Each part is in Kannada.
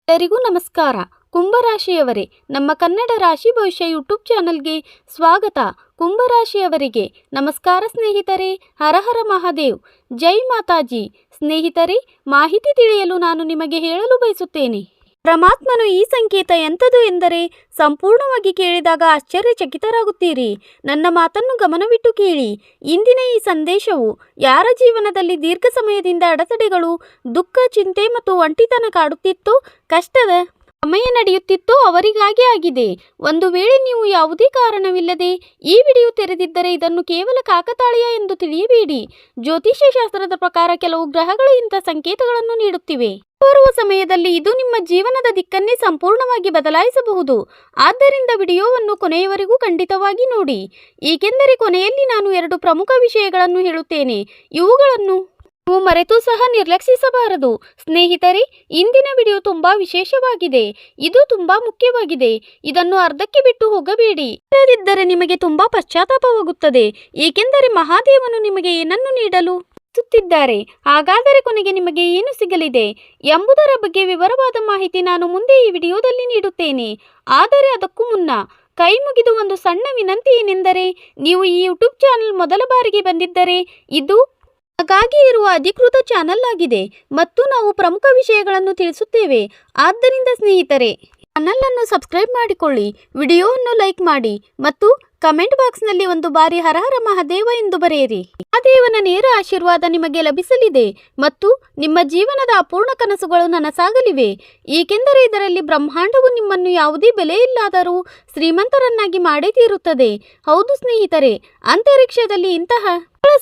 ಎಲ್ಲರಿಗೂ ನಮಸ್ಕಾರ. ಕುಂಭರಾಶಿಯವರೇ, ನಮ್ಮ ಕನ್ನಡ ರಾಶಿ ಭವಿಷ್ಯ ಯೂಟ್ಯೂಬ್ ಚಾನಲ್ಗೆ ಸ್ವಾಗತ. ಕುಂಭರಾಶಿಯವರಿಗೆ ನಮಸ್ಕಾರ ಸ್ನೇಹಿತರೆ. ಹರ ಹರ ಮಹಾದೇವ್, ಜೈ ಮಾತಾಜಿ. ಸ್ನೇಹಿತರೆ, ಮಾಹಿತಿ ತಿಳಿಯಲು ನಾನು ನಿಮಗೆ ಹೇಳಲು ಬಯಸುತ್ತೇನೆ. ಪರಮಾತ್ಮನು ಈ ಸಂಕೇತ ಎಂಥದು ಎಂದರೆ ಸಂಪೂರ್ಣವಾಗಿ ಕೇಳಿದಾಗ ಆಶ್ಚರ್ಯಚಕಿತರಾಗುತ್ತೀರಿ. ನನ್ನ ಮಾತನ್ನು ಗಮನವಿಟ್ಟು ಕೇಳಿ. ಇಂದಿನ ಈ ಸಂದೇಶವು ಯಾರ ಜೀವನದಲ್ಲಿ ದೀರ್ಘ ಸಮಯದಿಂದ ಅಡೆತಡೆಗಳು, ದುಃಖ, ಚಿಂತೆ ಮತ್ತು ಒಂಟಿತನ ಕಾಡುತ್ತಿತ್ತೋ, ಕಷ್ಟದ ಸಮಯ ನಡೆಯುತ್ತಿತ್ತೋ ಅವರಿಗಾಗಿ ಆಗಿದೆ. ಒಂದು ವೇಳೆ ನೀವು ಯಾವುದೇ ಕಾರಣವಿಲ್ಲದೆ ಈ ವಿಡಿಯೋ ತೆರೆದಿದ್ದರೆ ಇದನ್ನು ಕೇವಲ ಕಾಕತಾಳೀಯ ಎಂದು ತಿಳಿಯಬೇಡಿ. ಜ್ಯೋತಿಷ್ಯ ಶಾಸ್ತ್ರದ ಪ್ರಕಾರ ಕೆಲವು ಗ್ರಹಗಳು ಇಂಥ ಸಂಕೇತಗಳನ್ನು ನೀಡುತ್ತಿವೆ. ಬರುವ ಸಮಯದಲ್ಲಿ ಇದು ನಿಮ್ಮ ಜೀವನದ ದಿಕ್ಕನ್ನೇ ಸಂಪೂರ್ಣವಾಗಿ ಬದಲಾಯಿಸಬಹುದು. ಆದ್ದರಿಂದ ವಿಡಿಯೋವನ್ನು ಕೊನೆಯವರೆಗೂ ಖಂಡಿತವಾಗಿ ನೋಡಿ, ಏಕೆಂದರೆ ಕೊನೆಯಲ್ಲಿ ನಾನು 2 ಪ್ರಮುಖ ವಿಷಯಗಳನ್ನು ಹೇಳುತ್ತೇನೆ. ಇವುಗಳನ್ನು ನೀವು ಮರೆತು ಸಹ ನಿರ್ಲಕ್ಷಿಸಬಾರದು. ಸ್ನೇಹಿತರೆ, ಇಂದಿನ ವಿಡಿಯೋ ತುಂಬಾ ವಿಶೇಷವಾಗಿದೆ. ಇದು ತುಂಬಾ ಮುಖ್ಯವಾಗಿದೆ. ಇದನ್ನು ಅರ್ಧಕ್ಕೆ ಬಿಟ್ಟು ಹೋಗಬೇಡಿ. ಇಲ್ಲದಿದ್ದರೆ ನಿಮಗೆ ತುಂಬಾ ಪಶ್ಚಾತ್ತಾಪವಾಗುತ್ತದೆ. ಏಕೆಂದರೆ ಮಹಾದೇವನು ನಿಮಗೆ ಏನನ್ನು ನೀಡಲು ಸುತ್ತಿದ್ದಾರೆ. ಹಾಗಾದರೆ ಕೊನೆಗೆ ನಿಮಗೆ ಏನು ಸಿಗಲಿದೆ ಎಂಬುದರ ಬಗ್ಗೆ ವಿವರವಾದ ಮಾಹಿತಿ ನಾನು ಮುಂದೆ ಈ ವಿಡಿಯೋದಲ್ಲಿ ನೀಡುತ್ತೇನೆ. ಆದರೆ ಅದಕ್ಕೂ ಮುನ್ನ ಕೈ ಮುಗಿದು ಒಂದು ಸಣ್ಣ ವಿನಂತಿ ಏನೆಂದರೆ, ನೀವು ಈ ಯೂಟ್ಯೂಬ್ ಚಾನಲ್ ಮೊದಲ ಬಾರಿಗೆ ಬಂದಿದ್ದರೆ ಇದು ಹಾಗಾಗಿ ಇರುವ ಅಧಿಕೃತ ಚಾನಲ್ ಆಗಿದೆ ಮತ್ತು ನಾವು ಪ್ರಮುಖ ವಿಷಯಗಳನ್ನು ತಿಳಿಸುತ್ತೇವೆ. ಆದ್ದರಿಂದ ಸ್ನೇಹಿತರೆ, ಚಾನಲ್ ಅನ್ನು ಸಬ್ಸ್ಕ್ರೈಬ್ ಮಾಡಿಕೊಳ್ಳಿ, ವಿಡಿಯೋವನ್ನು ಲೈಕ್ ಮಾಡಿ ಮತ್ತು ಕಮೆಂಟ್ ಬಾಕ್ಸ್ನಲ್ಲಿ ಒಂದು ಬಾರಿ ಹರ ಹರ ಮಹಾದೇವ ಎಂದು ಬರೆಯಿರಿ. ಮಹಾದೇವನ ನೇರ ಆಶೀರ್ವಾದ ನಿಮಗೆ ಲಭಿಸಲಿದೆ ಮತ್ತು ನಿಮ್ಮ ಜೀವನದ ಅಪೂರ್ಣ ಕನಸುಗಳು ನನಸಾಗಲಿವೆ. ಏಕೆಂದರೆ ಇದರಲ್ಲಿ ಬ್ರಹ್ಮಾಂಡವು ನಿಮ್ಮನ್ನು ಯಾವುದೇ ಬೆಲೆ ಇಲ್ಲಾದರೂ ಶ್ರೀಮಂತರನ್ನಾಗಿ ಮಾಡೇ ತೀರುತ್ತದೆ. ಹೌದು ಸ್ನೇಹಿತರೆ, ಅಂತರಿಕ್ಷದಲ್ಲಿ ಇಂತಹ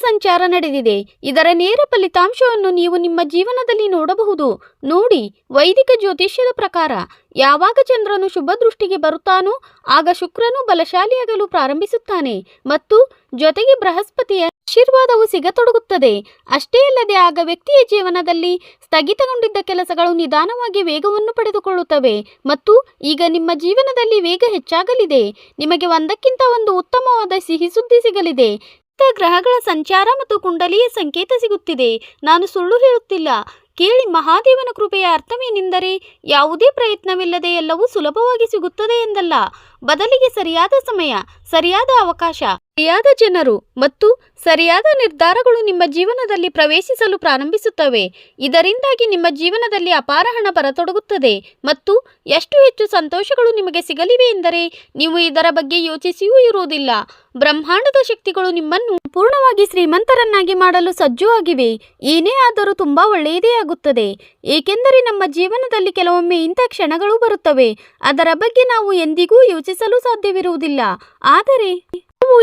ಸಂಚಾರ ನಡೆದಿದೆ. ಇದರ ನೇರ ಫಲಿತಾಂಶವನ್ನು ನೀವು ನಿಮ್ಮ ಜೀವನದಲ್ಲಿ ನೋಡಬಹುದು. ನೋಡಿ, ವೈದಿಕ ಜ್ಯೋತಿಷ್ಯದ ಪ್ರಕಾರ ಯಾವಾಗ ಚಂದ್ರನು ಶುಭ ದೃಷ್ಟಿಗೆ ಬರುತ್ತಾನೋ ಆಗ ಶುಕ್ರನು ಬಲಶಾಲಿಯಾಗಲು ಪ್ರಾರಂಭಿಸುತ್ತಾನೆ ಮತ್ತು ಜೊತೆಗೆ ಬೃಹಸ್ಪತಿಯ ಆಶೀರ್ವಾದವು ಸಿಗತೊಡಗುತ್ತದೆ. ಅಷ್ಟೇ ಅಲ್ಲದೆ ಆಗ ವ್ಯಕ್ತಿಯ ಜೀವನದಲ್ಲಿ ಸ್ಥಗಿತಗೊಂಡಿದ್ದ ಕೆಲಸಗಳು ನಿಧಾನವಾಗಿ ವೇಗವನ್ನು ಪಡೆದುಕೊಳ್ಳುತ್ತವೆ ಮತ್ತು ಈಗ ನಿಮ್ಮ ಜೀವನದಲ್ಲಿ ವೇಗ ಹೆಚ್ಚಾಗಲಿದೆ. ನಿಮಗೆ ಒಂದಕ್ಕಿಂತ ಒಂದು ಉತ್ತಮವಾದ ಸಿಹಿ ಸುದ್ದಿ ಸಿಗಲಿದೆ. ಗ್ರಹಗಳ ಸಂಚಾರ ಮತ್ತು ಕುಂಡಲಿಯ ಸಂಕೇತ ಸಿಗುತ್ತಿದೆ. ನಾನು ಸುಳ್ಳು ಹೇಳುತ್ತಿಲ್ಲ. ಕೇಳಿ, ಮಹಾದೇವನ ಕೃಪೆಯ ಅರ್ಥವೇನೆಂದರೆ ಯಾವುದೇ ಪ್ರಯತ್ನವಿಲ್ಲದೆ ಎಲ್ಲವೂ ಸುಲಭವಾಗಿ ಸಿಗುತ್ತದೆ ಎಂದಲ್ಲ. ಬದಲಿಗೆ ಸರಿಯಾದ ಸಮಯ, ಸರಿಯಾದ ಅವಕಾಶ, ಸರಿಯಾದ ಜನರು ಮತ್ತು ಸರಿಯಾದ ನಿರ್ಧಾರಗಳು ನಿಮ್ಮ ಜೀವನದಲ್ಲಿ ಪ್ರವೇಶಿಸಲು ಪ್ರಾರಂಭಿಸುತ್ತವೆ. ಇದರಿಂದಾಗಿ ನಿಮ್ಮ ಜೀವನದಲ್ಲಿ ಅಪಾರ ಹಣ ಬರತೊಡಗುತ್ತದೆ ಮತ್ತು ಎಷ್ಟು ಹೆಚ್ಚು ಸಂತೋಷಗಳು ನಿಮಗೆ ಸಿಗಲಿವೆ ಎಂದರೆ ನೀವು ಇದರ ಬಗ್ಗೆ ಯೋಚಿಸಿಯೂ ಇರುವುದಿಲ್ಲ. ಬ್ರಹ್ಮಾಂಡದ ಶಕ್ತಿಗಳು ನಿಮ್ಮನ್ನು ಪೂರ್ಣವಾಗಿ ಶ್ರೀಮಂತರನ್ನಾಗಿ ಮಾಡಲು ಸಜ್ಜು ಆಗಿವೆ. ಏನೇ ಆದರೂ ತುಂಬಾ ಒಳ್ಳೆಯದೇ ಆಗುತ್ತದೆ. ಏಕೆಂದರೆ ನಮ್ಮ ಜೀವನದಲ್ಲಿ ಕೆಲವೊಮ್ಮೆ ಇಂಥ ಕ್ಷಣಗಳು ಬರುತ್ತವೆ, ಅದರ ಬಗ್ಗೆ ನಾವು ಎಂದಿಗೂ ಯೋಚಿಸಲು ಸಾಧ್ಯವಿರುವುದಿಲ್ಲ. ಆದರೆ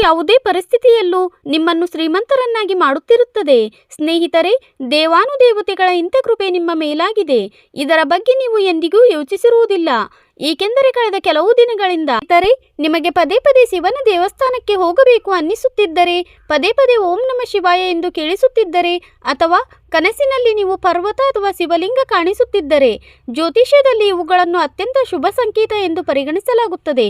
ಯಾವುದೇ ಪರಿಸ್ಥಿತಿಯಲ್ಲೂ ನಿಮ್ಮನ್ನು ಶ್ರೀಮಂತರನ್ನಾಗಿ ಮಾಡುತ್ತಿರುತ್ತದೆ. ಸ್ನೇಹಿತರೆ, ದೇವಾನುದೇವತೆಗಳ ಇಂಥ ಕೃಪೆ ನಿಮ್ಮ ಮೇಲಾಗಿದೆ. ಇದರ ಬಗ್ಗೆ ನೀವು ಎಂದಿಗೂ ಯೋಚಿಸಿರುವುದಿಲ್ಲ. ಏಕೆಂದರೆ ಕಳೆದ ಕೆಲವು ದಿನಗಳಿಂದ ನಿಮಗೆ ಪದೇ ಪದೇ ಶಿವನ ದೇವಸ್ಥಾನಕ್ಕೆ ಹೋಗಬೇಕು ಅನ್ನಿಸುತ್ತಿದ್ದರೆ, ಪದೇ ಪದೇ ಓಂ ನಮಃ ಶಿವಾಯ ಎಂದು ಕೇಳಿಸುತ್ತಿದ್ದರೆ, ಅಥವಾ ಕನಸಿನಲ್ಲಿ ನೀವು ಪರ್ವತ ಅಥವಾ ಶಿವಲಿಂಗ ಕಾಣಿಸುತ್ತಿದ್ದರೆ, ಜ್ಯೋತಿಷ್ಯದಲ್ಲಿ ಇವುಗಳನ್ನು ಅತ್ಯಂತ ಶುಭ ಸಂಕೇತ ಎಂದು ಪರಿಗಣಿಸಲಾಗುತ್ತದೆ.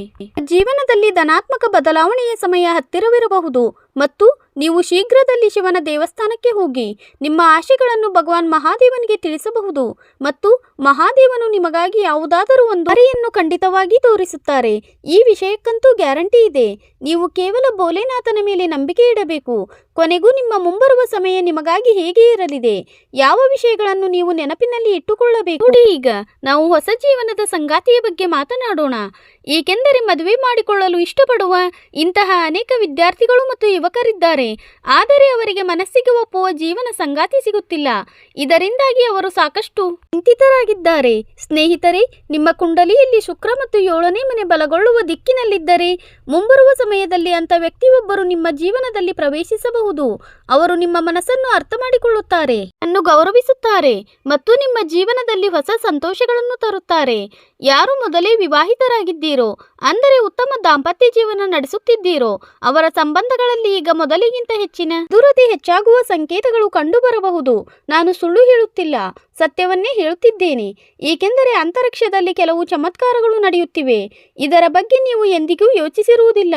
ಜೀವನದಲ್ಲಿ ಧನಾತ್ಮಕ ಬದಲಾವಣೆಯ ಸಮಯ ಹತ್ತಿರವಿರಬಹುದು ಮತ್ತು ನೀವು ಶೀಘ್ರದಲ್ಲಿ ಶಿವನ ದೇವಸ್ಥಾನಕ್ಕೆ ಹೋಗಿ ನಿಮ್ಮ ಆಶೆಗಳನ್ನು ಭಗವಾನ್ ಮಹಾದೇವನಿಗೆ ತಿಳಿಸಬಹುದು ಮತ್ತು ಮಹಾದೇವನು ನಿಮಗಾಗಿ ಯಾವುದಾದರೂ ಒಂದು ದಾರಿಯನ್ನು ಖಂಡಿತವಾಗಿ ತೋರಿಸುತ್ತಾರೆ. ಈ ವಿಷಯಕ್ಕಂತೂ ಗ್ಯಾರಂಟಿ ಇದೆ. ನೀವು ಕೇವಲ ಭೋಲೆನಾಥನ ಮೇಲೆ ನಂಬಿಕೆ ಇಡಬೇಕು. ಕೊನೆಗೂ ನಿಮ್ಮ ಮುಂಬರುವ ಸಮಯ ನಿಮಗಾಗಿ ಹೇಗೆ ಇರಲಿದೆ, ಯಾವ ವಿಷಯಗಳನ್ನು ನೀವು ನೆನಪಿನಲ್ಲಿ ಇಟ್ಟುಕೊಳ್ಳಬೇಕು. ನೋಡಿ, ಈಗ ನಾವು ಹೊಸ ಜೀವನದ ಸಂಗಾತಿಯ ಬಗ್ಗೆ ಮಾತನಾಡೋಣ. ಏಕೆಂದರೆ ಮದುವೆ ಮಾಡಿಕೊಳ್ಳಲು ಇಷ್ಟಪಡುವ ಇಂತಹ ಅನೇಕ ವಿದ್ಯಾರ್ಥಿಗಳು ಮತ್ತು ಯುವಕರಿದ್ದಾರೆ. ಆದರೆ ಅವರಿಗೆ ಮನಸ್ಸಿಗೆ ಒಪ್ಪುವ ಜೀವನ ಸಂಗಾತಿ ಸಿಗುತ್ತಿಲ್ಲ. ಇದರಿಂದಾಗಿ ಅವರು ಸಾಕಷ್ಟು ಚಿಂತಿತರಾಗಿದ್ದಾರೆ. ಸ್ನೇಹಿತರೆ, ನಿಮ್ಮ ಕುಂಡಲಿಯಲ್ಲಿ ಶುಕ್ರ ಮತ್ತು 7ನೇ ಮನೆ ಬಲಗೊಳ್ಳುವ ದಿಕ್ಕಿನಲ್ಲಿದ್ದರೆ ಮುಂಬರುವ ಸಮಯದಲ್ಲಿ ಅಂತ ವ್ಯಕ್ತಿಯೊಬ್ಬರು ನಿಮ್ಮ ಜೀವನದಲ್ಲಿ ಪ್ರವೇಶಿಸಬಹುದು. ಅವರು ನಿಮ್ಮ ಮನಸ್ಸನ್ನು ಅರ್ಥ ಮಾಡಿಕೊಳ್ಳುತ್ತಾರೆ, ಅನ್ನು ಗೌರವಿಸುತ್ತಾರೆ ಮತ್ತು ನಿಮ್ಮ ಜೀವನದಲ್ಲಿ ಹೊಸ ಸಂತೋಷಗಳನ್ನು ತರುತ್ತಾರೆ. ಯಾರು ಮೊದಲೇ ವಿವಾಹಿತರಾಗಿದ್ದೀರೋ, ಅಂದರೆ ಉತ್ತಮ ದಾಂಪತ್ಯ ಜೀವನ ನಡೆಸುತ್ತಿದ್ದೀರೋ, ಅವರ ಸಂಬಂಧಗಳಲ್ಲಿ ಈಗ ಮೊದಲಿಗಿಂತ ಹೆಚ್ಚಿನ ದುರತೆ ಹೆಚ್ಚಾಗುವ ಸಂಕೇತಗಳು ಕಂಡುಬರಬಹುದು. ನಾನು ಸುಳ್ಳು ಹೇಳುತ್ತಿಲ್ಲ, ಸತ್ಯವನ್ನೇ ಹೇಳುತ್ತಿದ್ದೇನೆ. ಏಕೆಂದರೆ ಅಂತರಿಕ್ಷದಲ್ಲಿ ಕೆಲವು ಚಮತ್ಕಾರಗಳು ನಡೆಯುತ್ತಿವೆ. ಇದರ ಬಗ್ಗೆ ನೀವು ಎಂದಿಗೂ ಯೋಚಿಸಿರುವುದಿಲ್ಲ.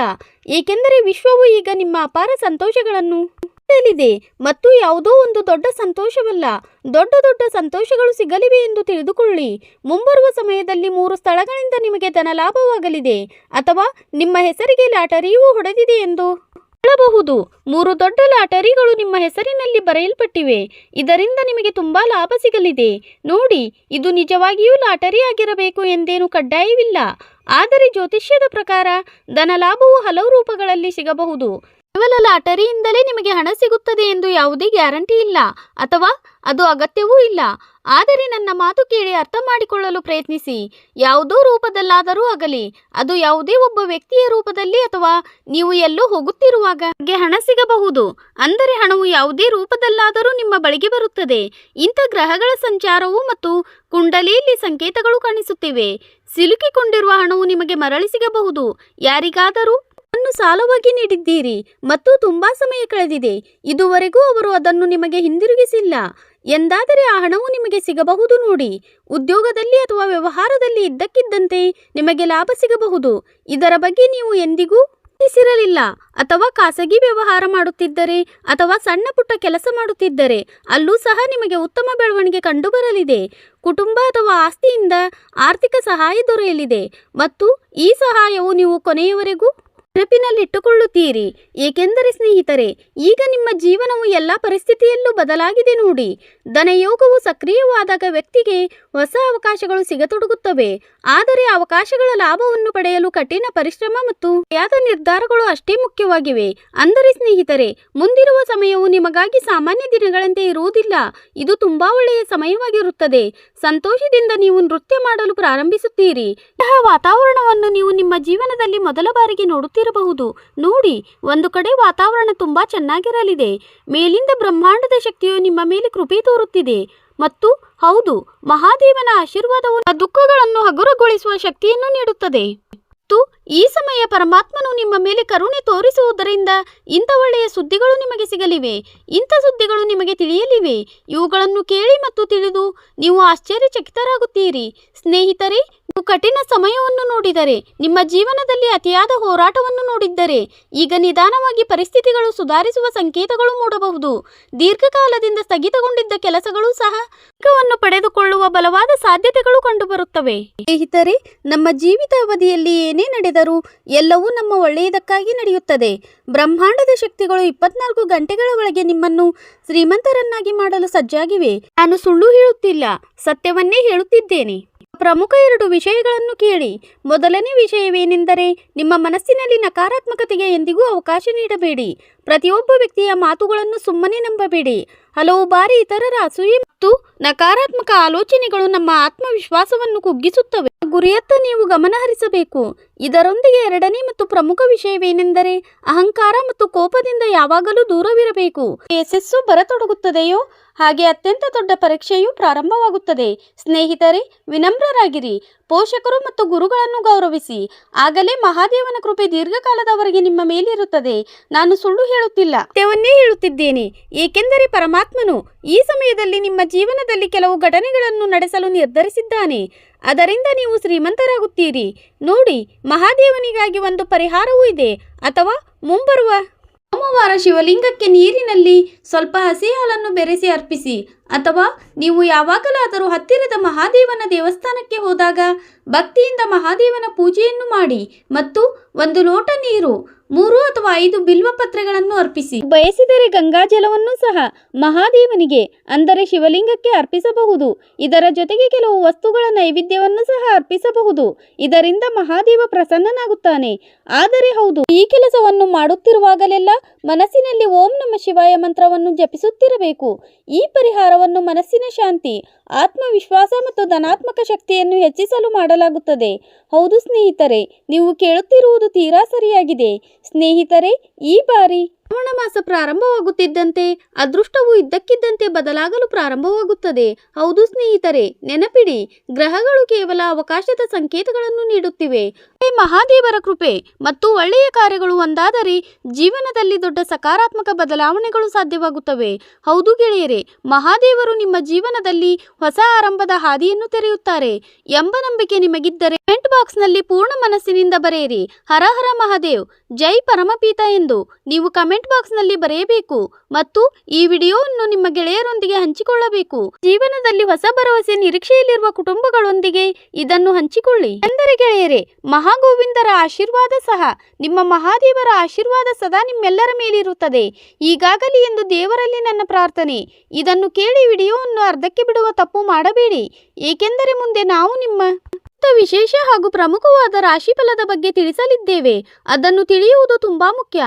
ಏಕೆಂದರೆ ವಿಶ್ವವು ಈಗ ನಿಮ್ಮ ಅಪಾರ ಸಂತೋಷಗಳನ್ನು ಸಿಗಲಿದೆ ಮತ್ತು ಯಾವುದೋ ಒಂದು ದೊಡ್ಡ ಸಂತೋಷವಲ್ಲ, ದೊಡ್ಡ ದೊಡ್ಡ ಸಂತೋಷಗಳು ಸಿಗಲಿವೆ ಎಂದು ತಿಳಿದುಕೊಳ್ಳಿ. ಮುಂಬರುವ ಸಮಯದಲ್ಲಿ 3 ಸ್ಥಳಗಳಿಂದ ನಿಮಗೆ ಧನ ಲಾಭವಾಗಲಿದೆ ಅಥವಾ ನಿಮ್ಮ ಹೆಸರಿಗೆ ಲಾಟರಿಯೂ ಹೊಡೆದಿದೆ ಎಂದು ಹೇಳಬಹುದು. 3 ದೊಡ್ಡ ಲಾಟರಿಗಳು ನಿಮ್ಮ ಹೆಸರಿನಲ್ಲಿ ಬರೆಯಲ್ಪಟ್ಟಿವೆ. ಇದರಿಂದ ನಿಮಗೆ ತುಂಬಾ ಲಾಭ ಸಿಗಲಿದೆ. ನೋಡಿ, ಇದು ನಿಜವಾಗಿಯೂ ಲಾಟರಿ ಆಗಿರಬೇಕು ಎಂದೇನು ಕಡ್ಡಾಯವಿಲ್ಲ. ಆದರೆ ಜ್ಯೋತಿಷ್ಯದ ಪ್ರಕಾರ ಧನ ಲಾಭವು ಹಲವು ರೂಪಗಳಲ್ಲಿ ಸಿಗಬಹುದು. ಕೇವಲ ಲಾಟರಿಯಿಂದಲೇ ನಿಮಗೆ ಹಣ ಸಿಗುತ್ತದೆ ಎಂದು ಯಾವುದೇ ಗ್ಯಾರಂಟಿ ಇಲ್ಲ ಅಥವಾ ಅದು ಅಗತ್ಯವೂ ಇಲ್ಲ. ಆದರೆ ನನ್ನ ಮಾತು ಕೇಳಿ ಅರ್ಥ ಮಾಡಿಕೊಳ್ಳಲು ಪ್ರಯತ್ನಿಸಿ. ಯಾವುದೋ ರೂಪದಲ್ಲಾದರೂ ಆಗಲಿ, ಅದು ಯಾವುದೇ ಒಬ್ಬ ವ್ಯಕ್ತಿಯ ರೂಪದಲ್ಲಿ ಅಥವಾ ನೀವು ಎಲ್ಲೋ ಹೋಗುತ್ತಿರುವಾಗ ಹಣ ಸಿಗಬಹುದು. ಅಂದರೆ ಹಣವು ಯಾವುದೇ ರೂಪದಲ್ಲಾದರೂ ನಿಮ್ಮ ಬಳಿಗೆ ಬರುತ್ತದೆ. ಇಂಥ ಗ್ರಹಗಳ ಸಂಚಾರವು ಮತ್ತು ಕುಂಡಲಿಯಲ್ಲಿ ಸಂಕೇತಗಳು ಕಾಣಿಸುತ್ತಿವೆ. ಸಿಲುಕಿಕೊಂಡಿರುವ ಹಣವು ನಿಮಗೆ ಮರಳಿ ಸಿಗಬಹುದು. ಯಾರಿಗಾದರೂ ಅನ್ನು ಸಾಲವಾಗಿ ನೀಡಿದ್ದೀರಿ ಮತ್ತು ತುಂಬಾ ಸಮಯ ಕಳೆದಿದೆ, ಇದುವರೆಗೂ ಅವರು ಅದನ್ನು ನಿಮಗೆ ಹಿಂದಿರುಗಿಸಿಲ್ಲ ಎಂದಾದರೆ ಆ ಹಣವು ನಿಮಗೆ ಸಿಗಬಹುದು. ನೋಡಿ, ಉದ್ಯೋಗದಲ್ಲಿ ಅಥವಾ ವ್ಯವಹಾರದಲ್ಲಿ ಇದ್ದಕ್ಕಿದ್ದಂತೆ ನಿಮಗೆ ಲಾಭ ಸಿಗಬಹುದು. ಇದರ ಬಗ್ಗೆ ನೀವು ಎಂದಿಗೂ ಚಿಂತಿಸಿರಲಿಲ್ಲ. ಅಥವಾ ಖಾಸಗಿ ವ್ಯವಹಾರ ಮಾಡುತ್ತಿದ್ದರೆ ಅಥವಾ ಸಣ್ಣ ಪುಟ್ಟ ಕೆಲಸ ಮಾಡುತ್ತಿದ್ದರೆ ಅಲ್ಲೂ ಸಹ ನಿಮಗೆ ಉತ್ತಮ ಬೆಳವಣಿಗೆ ಕಂಡುಬರಲಿದೆ. ಕುಟುಂಬ ಅಥವಾ ಆಸ್ತಿಯಿಂದ ಆರ್ಥಿಕ ಸಹಾಯ ದೊರೆಯಲಿದೆ ಮತ್ತು ಈ ಸಹಾಯವು ನೀವು ಕೊನೆಯವರೆಗೂ ನೆನಪಿನಲ್ಲಿಟ್ಟುಕೊಳ್ಳುತ್ತೀರಿ. ಏಕೆಂದರೆ ಸ್ನೇಹಿತರೆ, ಈಗ ನಿಮ್ಮ ಜೀವನವು ಎಲ್ಲ ಪರಿಸ್ಥಿತಿಯಲ್ಲೂ ಬದಲಾಗಿದೆ. ನೋಡಿ, ಧನಯೋಗವು ಸಕ್ರಿಯವಾದಾಗ ವ್ಯಕ್ತಿಗೆ ಹೊಸ ಅವಕಾಶಗಳು ಸಿಗತೊಡಗುತ್ತವೆ. ಆದರೆ ಅವಕಾಶಗಳ ಲಾಭವನ್ನು ಪಡೆಯಲು ಕಠಿಣ ಪರಿಶ್ರಮ ಮತ್ತು ಸರಿಯಾದ ನಿರ್ಧಾರಗಳು ಅಷ್ಟೇ ಮುಖ್ಯವಾಗಿವೆ. ಅಂದರೆ ಸ್ನೇಹಿತರೆ, ಮುಂದಿರುವ ಸಮಯವು ನಿಮಗಾಗಿ ಸಾಮಾನ್ಯ ದಿನಗಳಂತೆ ಇರುವುದಿಲ್ಲ. ಇದು ತುಂಬಾ ಒಳ್ಳೆಯ ಸಮಯವಾಗಿರುತ್ತದೆ. ಸಂತೋಷದಿಂದ ನೀವು ನೃತ್ಯ ಮಾಡಲು ಪ್ರಾರಂಭಿಸುತ್ತೀರಿ. ಇಂತಹ ವಾತಾವರಣವನ್ನು ನೀವು ನಿಮ್ಮ ಜೀವನದಲ್ಲಿ ಮೊದಲ ಬಾರಿಗೆ ನೋಡುತ್ತಿರಬಹುದು. ನೋಡಿ, ಒಂದು ಕಡೆ ವಾತಾವರಣ ತುಂಬಾ ಚೆನ್ನಾಗಿರಲಿದೆ. ಮೇಲಿಂದ ಬ್ರಹ್ಮಾಂಡದ ಶಕ್ತಿಯು ನಿಮ್ಮ ಮೇಲೆ ಕೃಪೆ ತೋರುತ್ತಿದೆ ಮತ್ತು ಹೌದು, ಮಹಾದೇವನ ಆಶೀರ್ವಾದವು ದುಃಖಗಳನ್ನು ಹಗುರಗೊಳಿಸುವ ಶಕ್ತಿಯನ್ನು ನೀಡುತ್ತದೆ. ಮತ್ತು ಈ ಸಮಯ ಪರಮಾತ್ಮನು ನಿಮ್ಮ ಮೇಲೆ ಕರುಣೆ ತೋರಿಸುವುದರಿಂದ ಇಂಥ ಒಳ್ಳೆಯ ಸುದ್ದಿಗಳು ನಿಮಗೆ ಸಿಗಲಿವೆ. ಇಂಥ ಸುದ್ದಿಗಳು ನಿಮಗೆ ತಿಳಿಯಲಿವೆ. ಇವುಗಳನ್ನು ಕೇಳಿ ಮತ್ತು ತಿಳಿದು ನೀವು ಆಶ್ಚರ್ಯಚಕಿತರಾಗುತ್ತೀರಿ. ಸ್ನೇಹಿತರೆ, ನೀವು ಕಠಿಣ ಸಮಯವನ್ನು ನೋಡಿದರೆ, ನಿಮ್ಮ ಜೀವನದಲ್ಲಿ ಅತಿಯಾದ ಹೋರಾಟವನ್ನು ನೋಡಿದ್ದರೆ, ಈಗ ನಿಧಾನವಾಗಿ ಪರಿಸ್ಥಿತಿಗಳು ಸುಧಾರಿಸುವ ಸಂಕೇತಗಳು ಮೂಡಬಹುದು. ದೀರ್ಘಕಾಲದಿಂದ ಸ್ಥಗಿತಗೊಂಡಿದ್ದ ಕೆಲಸಗಳು ಸಹ ವೇಗವನ್ನು ಪಡೆದುಕೊಳ್ಳುವ ಬಲವಾದ ಸಾಧ್ಯತೆಗಳು ಕಂಡುಬರುತ್ತವೆ. ಸ್ನೇಹಿತರೆ, ನಮ್ಮ ಜೀವಿತ ಅವಧಿಯಲ್ಲಿ ಏನೇ ನಡೆದರೂ ಎಲ್ಲವೂ ನಮ್ಮ ಒಳ್ಳೆಯದಕ್ಕಾಗಿ ನಡೆಯುತ್ತದೆ. ಬ್ರಹ್ಮಾಂಡದ ಶಕ್ತಿಗಳು 24 ಗಂಟೆಗಳ ಒಳಗೆ ನಿಮ್ಮನ್ನು ಶ್ರೀಮಂತರನ್ನಾಗಿ ಮಾಡಲು ಸಜ್ಜಾಗಿವೆ. ನಾನು ಸುಳ್ಳು ಹೇಳುತ್ತಿಲ್ಲ, ಸತ್ಯವನ್ನೇ ಹೇಳುತ್ತಿದ್ದೇನೆ. ಪ್ರಮುಖ 2 ವಿಷಯಗಳನ್ನು ಕೇಳಿ. ಮೊದಲನೇ ವಿಷಯವೇನೆಂದರೆ, ನಿಮ್ಮ ಮನಸ್ಸಿನಲ್ಲಿ ನಕಾರಾತ್ಮಕತೆಗೆ ಎಂದಿಗೂ ಅವಕಾಶ ನೀಡಬೇಡಿ. ಪ್ರತಿಯೊಬ್ಬ ವ್ಯಕ್ತಿಯ ಮಾತುಗಳನ್ನು ಸುಮ್ಮನೆ ನಂಬಬೇಡಿ. ಹಲವು ಬಾರಿ ಇತರರ ಅಸೂಯೆ ಮತ್ತು ನಕಾರಾತ್ಮಕ ಆಲೋಚನೆಗಳು ನಮ್ಮ ಆತ್ಮವಿಶ್ವಾಸವನ್ನು ಕುಗ್ಗಿಸುತ್ತವೆ. ಗುರಿಯತ್ತ ನೀವು ಗಮನ ಹರಿಸಬೇಕು. ಇದರೊಂದಿಗೆ 2ನೇ ಮತ್ತು ಪ್ರಮುಖ ವಿಷಯವೇನೆಂದರೆ, ಅಹಂಕಾರ ಮತ್ತು ಕೋಪದಿಂದ ಯಾವಾಗಲೂ ದೂರವಿರಬೇಕು. ಯಶಸ್ಸು ಬರತೊಡಗುತ್ತದೆಯೋ ಹಾಗೆ ಅತ್ಯಂತ ದೊಡ್ಡ ಪರೀಕ್ಷೆಯು ಪ್ರಾರಂಭವಾಗುತ್ತದೆ. ಸ್ನೇಹಿತರೆ, ವಿನಮ್ರರಾಗಿರಿ. ಪೋಷಕರು ಮತ್ತು ಗುರುಗಳನ್ನು ಗೌರವಿಸಿ. ಆಗಲೇ ಮಹಾದೇವನ ಕೃಪೆ ದೀರ್ಘಕಾಲದವರೆಗೆ ನಿಮ್ಮ ಮೇಲಿರುತ್ತದೆ. ನಾನು ಸುಳ್ಳು ಹೇಳುತ್ತಿಲ್ಲ, ಸತ್ಯವನ್ನೇ ಹೇಳುತ್ತಿದ್ದೇನೆ. ಏಕೆಂದರೆ ಪರಮಾತ್ಮನು ಈ ಸಮಯದಲ್ಲಿ ನಿಮ್ಮ ಜೀವನದಲ್ಲಿ ಕೆಲವು ಘಟನೆಗಳನ್ನು ನಡೆಸಲು ನಿರ್ಧರಿಸಿದ್ದಾನೆ. ಅದರಿಂದ ನೀವು ಶ್ರೀಮಂತರಾಗುತ್ತೀರಿ. ನೋಡಿ, ಮಹಾದೇವನಿಗಾಗಿ ಒಂದು ಪರಿಹಾರವೂ ಇದೆ. ಅಥವಾ ಮುಂಬರುವ ಸೋಮವಾರ ಶಿವಲಿಂಗಕ್ಕೆ ನೀರಿನಲ್ಲಿ ಸ್ವಲ್ಪ ಹಸಿ ಹಾಲನ್ನು ಬೆರೆಸಿ ಅರ್ಪಿಸಿ. ಅಥವಾ ನೀವು ಯಾವಾಗಲಾದರೂ ಹತ್ತಿರದ ಮಹಾದೇವನ ದೇವಸ್ಥಾನಕ್ಕೆ ಹೋದಾಗ ಭಕ್ತಿಯಿಂದ ಮಹಾದೇವನ ಪೂಜೆಯನ್ನು ಮಾಡಿ ಮತ್ತು 1 ಲೋಟ ನೀರು, 3 ಅಥವಾ 5 ಬಿಲ್ವ ಪತ್ರೆಗಳನ್ನು ಅರ್ಪಿಸಿ. ಬಯಸಿದರೆ ಗಂಗಾಜಲವನ್ನು ಸಹ ಮಹಾದೇವನಿಗೆ ಅಂದರೆ ಶಿವಲಿಂಗಕ್ಕೆ ಅರ್ಪಿಸಬಹುದು. ಇದರ ಜೊತೆಗೆ ಕೆಲವು ವಸ್ತುಗಳ ನೈವೇದ್ಯವನ್ನು ಸಹ ಅರ್ಪಿಸಬಹುದು. ಇದರಿಂದ ಮಹಾದೇವ ಪ್ರಸನ್ನನಾಗುತ್ತಾನೆ. ಆದರೆ ಹೌದು, ಈ ಕೆಲಸವನ್ನು ಮಾಡುತ್ತಿರುವಾಗಲೆಲ್ಲ ಮನಸ್ಸಿನಲ್ಲಿ ಓಂ ನಮಃ ಶಿವಾಯ ಮಂತ್ರವನ್ನು ಜಪಿಸುತ್ತಿರಬೇಕು. ಈ ಪರಿಹಾರವನ್ನು ಮನಸ್ಸಿನ ಶಾಂತಿ, ಆತ್ಮವಿಶ್ವಾಸ ಮತ್ತು ಧನಾತ್ಮಕ ಶಕ್ತಿಯನ್ನು ಹೆಚ್ಚಿಸಲು ಮಾಡಲಾಗುತ್ತದೆ. ಹೌದು ಸ್ನೇಹಿತರೆ, ನೀವು ಕೇಳುತ್ತಿರುವುದು ತೀರಾ ಸರಿಯಾಗಿದೆ. ಸ್ನೇಹಿತರೆ, ಈ ಬಾರಿ ಶ್ರಾವಣ ಮಾಸ ಪ್ರಾರಂಭವಾಗುತ್ತಿದ್ದಂತೆ ಅದೃಷ್ಟವು ಇದ್ದಕ್ಕಿದ್ದಂತೆ ಬದಲಾಗಲು ಪ್ರಾರಂಭವಾಗುತ್ತದೆ. ಹೌದು ಸ್ನೇಹಿತರೆ, ನೆನಪಿಡಿ, ಗ್ರಹಗಳು ಕೇವಲ ಅವಕಾಶದ ಸಂಕೇತಗಳನ್ನು ನೀಡುತ್ತಿವೆ. ಮಹಾದೇವರ ಕೃಪೆ ಮತ್ತು ಒಳ್ಳೆಯ ಕಾರ್ಯಗಳು ಒಂದಾದರೆ ಜೀವನದಲ್ಲಿ ದೊಡ್ಡ ಸಕಾರಾತ್ಮಕ ಬದಲಾವಣೆಗಳು ಸಾಧ್ಯವಾಗುತ್ತವೆ. ಹೌದು ಗೆಳೆಯರೆ, ಮಹಾದೇವರು ನಿಮ್ಮ ಜೀವನದಲ್ಲಿ ಹೊಸ ಆರಂಭದ ಹಾದಿಯನ್ನು ತೆರೆಯುತ್ತಾರೆ ಎಂಬ ನಂಬಿಕೆ ನಿಮಗಿದ್ದರೆ ಕಮೆಂಟ್ ಬಾಕ್ಸ್ನಲ್ಲಿ ಪೂರ್ಣ ಮನಸ್ಸಿನಿಂದ ಬರೆಯಿರಿ ಹರ ಹರ ಮಹಾದೇವ್, ಜೈ ಪರಮಪೀತ ಎಂದು. ನೀವು ಕಮೆಂಟ್ ಕಮೆಂಟ್ ಬಾಕ್ಸ್ನಲ್ಲಿ ಬರೆಯಬೇಕು ಮತ್ತು ಈ ವಿಡಿಯೋವನ್ನು ನಿಮ್ಮ ಗೆಳೆಯರೊಂದಿಗೆ ಹಂಚಿಕೊಳ್ಳಬೇಕು. ಜೀವನದಲ್ಲಿ ಹೊಸ ಭರವಸೆ ನಿರೀಕ್ಷೆಯಲ್ಲಿರುವ ಕುಟುಂಬಗಳೊಂದಿಗೆ ಇದನ್ನು ಹಂಚಿಕೊಳ್ಳಿ. ಎಂದರೆ ಗೆಳೆಯರೇ, ಮಹಾಗೋವಿಂದರ ಆಶೀರ್ವಾದ ಸಹ ನಿಮ್ಮ ಮಹಾದೇವರ ಆಶೀರ್ವಾದ ಸದಾ ನಿಮ್ಮೆಲ್ಲರ ಮೇಲಿರುತ್ತದೆ. ಈಗಾಗಲೇ ಎಂದು ದೇವರಲ್ಲಿ ನನ್ನ ಪ್ರಾರ್ಥನೆ. ಇದನ್ನು ಕೇಳಿ ವಿಡಿಯೋವನ್ನು ಅರ್ಧಕ್ಕೆ ಬಿಡುವ ತಪ್ಪು ಮಾಡಬೇಡಿ, ಏಕೆಂದರೆ ಮುಂದೆ ನಾವು ನಿಮ್ಮ ವಿಶೇಷ ಹಾಗೂ ಪ್ರಮುಖವಾದ ರಾಶಿಫಲದ ಬಗ್ಗೆ ತಿಳಿಸಲಿದ್ದೇವೆ. ಅದನ್ನು ತಿಳಿಯುವುದು ತುಂಬಾ ಮುಖ್ಯ.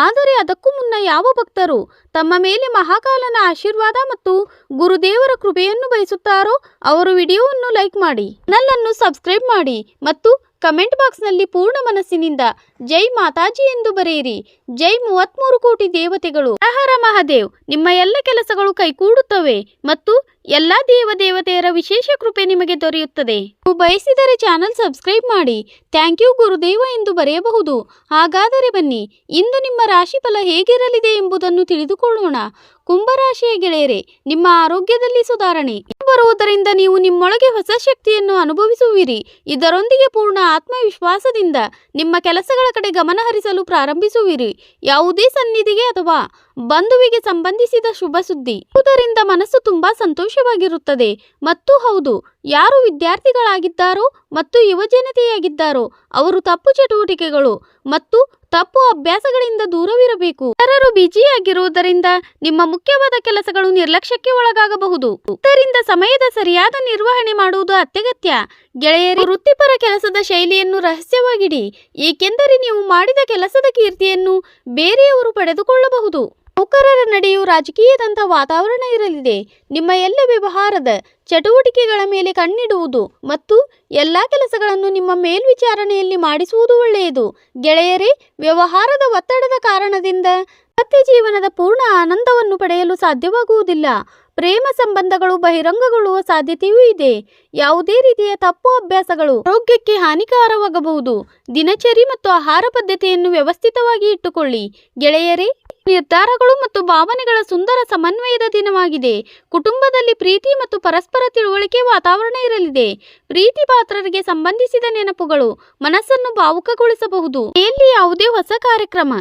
ಆದರೆ ಅದಕ್ಕೂ ಮುನ್ನ ಯಾವ ಭಕ್ತರು ತಮ್ಮ ಮೇಲೆ ಮಹಾಕಾಲನ ಆಶೀರ್ವಾದ ಮತ್ತು ಗುರುದೇವರ ಕೃಪೆಯನ್ನು ಬಯಸುತ್ತಾರೋ ಅವರು ವಿಡಿಯೋವನ್ನು ಲೈಕ್ ಮಾಡಿ, ಚಾನಲ್ ಸಬ್ಸ್ಕ್ರೈಬ್ ಮಾಡಿ ಮತ್ತು ಕಮೆಂಟ್ ಬಾಕ್ಸ್ನಲ್ಲಿ ಪೂರ್ಣ ಮನಸ್ಸಿನಿಂದ ಜೈ ಮಾತಾಜಿ ಎಂದು ಬರೆಯಿರಿ. ಜೈ 33 ಕೋಟಿ ದೇವತೆಗಳು. ಹರ ಮಹಾದೇವ್. ನಿಮ್ಮ ಎಲ್ಲ ಕೆಲಸಗಳು ಕೈಗೂಡುತ್ತವೆ ಮತ್ತು ಎಲ್ಲ ದೇವತೆಯರ ವಿಶೇಷ ಕೃಪೆ ನಿಮಗೆ ದೊರೆಯುತ್ತದೆ. ನೀವು ಬಯಸಿದರೆ ಚಾನಲ್ ಸಬ್ಸ್ಕ್ರೈಬ್ ಮಾಡಿ. ಥ್ಯಾಂಕ್ ಯು ಗುರುದೇವ ಎಂದು ಬರೆಯಬಹುದು. ಹಾಗಾದರೆ ಬನ್ನಿ, ಇಂದು ನಿಮ್ಮ ರಾಶಿಫಲ ಹೇಗಿರಲಿದೆ ಎಂಬುದನ್ನು ತಿಳಿದುಕೊಳ್ಳೋಣ. ಕುಂಭರಾಶಿಯ ಗೆಳೆಯರೇ, ನಿಮ್ಮ ಆರೋಗ್ಯದಲ್ಲಿ ಸುಧಾರಣೆ ಬರುವುದರಿಂದ ನೀವು ನಿಮ್ಮೊಳಗೆ ಹೊಸ ಶಕ್ತಿಯನ್ನು ಅನುಭವಿಸುವಿರಿ. ಇದರೊಂದಿಗೆ ಪೂರ್ಣ ಆತ್ಮವಿಶ್ವಾಸದಿಂದ ನಿಮ್ಮ ಕೆಲಸಗಳ ಕಡೆ ಗಮನ ಹರಿಸಲು ಪ್ರಾರಂಭಿಸುವಿರಿ. ಯಾವುದೇ ಸನ್ನಿಧಿಗೆ ಅಥವಾ ಬಂಧುವಿಗೆ ಸಂಬಂಧಿಸಿದ ಶುಭ ಸುದ್ದಿ ಇದರಿಂದ ಮನಸ್ಸು ತುಂಬಾ ಸಂತೋಷವಾಗಿರುತ್ತದೆ. ಮತ್ತು ಹೌದು, ಯಾರು ವಿದ್ಯಾರ್ಥಿಗಳಾಗಿದ್ದಾರೋ ಮತ್ತು ಯುವಜನತೆಯಾಗಿದ್ದಾರೋ ಅವರು ತಪ್ಪು ಚಟುವಟಿಕೆಗಳು ಮತ್ತು ತಪ್ಪು ಅಭ್ಯಾಸಗಳಿಂದ ದೂರವಿರಬೇಕು. ಇತರರು ಬಿಜಿಯಾಗಿರುವುದರಿಂದ ನಿಮ್ಮ ಮುಖ್ಯವಾದ ಕೆಲಸಗಳು ನಿರ್ಲಕ್ಷ್ಯಕ್ಕೆ ಒಳಗಾಗಬಹುದು. ಇದರಿಂದ ಸಮಯದ ಸರಿಯಾದ ನಿರ್ವಹಣೆ ಮಾಡುವುದು ಅತ್ಯಗತ್ಯ. ಗೆಳೆಯರಿ, ವೃತ್ತಿಪರ ಕೆಲಸದ ಶೈಲಿಯನ್ನು ರಹಸ್ಯವಾಗಿಡಿ, ಏಕೆಂದರೆ ನೀವು ಮಾಡಿದ ಕೆಲಸದ ಕೀರ್ತಿಯನ್ನು ಬೇರೆಯವರು ಪಡೆದುಕೊಳ್ಳಬಹುದು. ನೌಕರರ ನಡೆಯು ರಾಜಕೀಯದಂಥ ವಾತಾವರಣ ಇರಲಿದೆ. ನಿಮ್ಮ ಎಲ್ಲ ವ್ಯವಹಾರದ ಚಟುವಟಿಕೆಗಳ ಮೇಲೆ ಕಣ್ಣಿಡುವುದು ಮತ್ತು ಎಲ್ಲ ಕೆಲಸಗಳನ್ನು ನಿಮ್ಮ ಮೇಲ್ವಿಚಾರಣೆಯಲ್ಲಿ ಮಾಡಿಸುವುದು ಒಳ್ಳೆಯದು. ಗೆಳೆಯರೇ, ವ್ಯವಹಾರದ ಒತ್ತಡದ ಕಾರಣದಿಂದ ದಾಂಪತ್ಯ ಜೀವನದ ಪೂರ್ಣ ಆನಂದವನ್ನು ಪಡೆಯಲು ಸಾಧ್ಯವಾಗುವುದಿಲ್ಲ. ಪ್ರೇಮ ಸಂಬಂಧಗಳು ಬಹಿರಂಗಗೊಳ್ಳುವ ಸಾಧ್ಯತೆಯೂ ಇದೆ. ಯಾವುದೇ ರೀತಿಯ ತಪ್ಪು ಅಭ್ಯಾಸಗಳು ಆರೋಗ್ಯಕ್ಕೆ ಹಾನಿಕಾರವಾಗಬಹುದು. ದಿನಚರಿ ಮತ್ತು ಆಹಾರ ಪದ್ಧತಿಯನ್ನು ವ್ಯವಸ್ಥಿತವಾಗಿ ಇಟ್ಟುಕೊಳ್ಳಿ. ಗೆಳೆಯರೇ, ನಿರ್ಧಾರಗಳು ಮತ್ತು ಭಾವನೆಗಳ ಸುಂದರ ಸಮನ್ವಯದ ದಿನವಾಗಿದೆ. ಕುಟುಂಬದಲ್ಲಿ ಪ್ರೀತಿ ಮತ್ತು ಪರಸ್ಪರ ತಿಳುವಳಿಕೆ ವಾತಾವರಣ ಇರಲಿದೆ. ಪ್ರೀತಿ ಪಾತ್ರರಿಗೆ ಸಂಬಂಧಿಸಿದ ನೆನಪುಗಳು ಮನಸ್ಸನ್ನು ಭಾವುಕಗೊಳಿಸಬಹುದು. ಮನೆಯಲ್ಲಿ ಯಾವುದೇ ಹೊಸ ಕಾರ್ಯಕ್ರಮ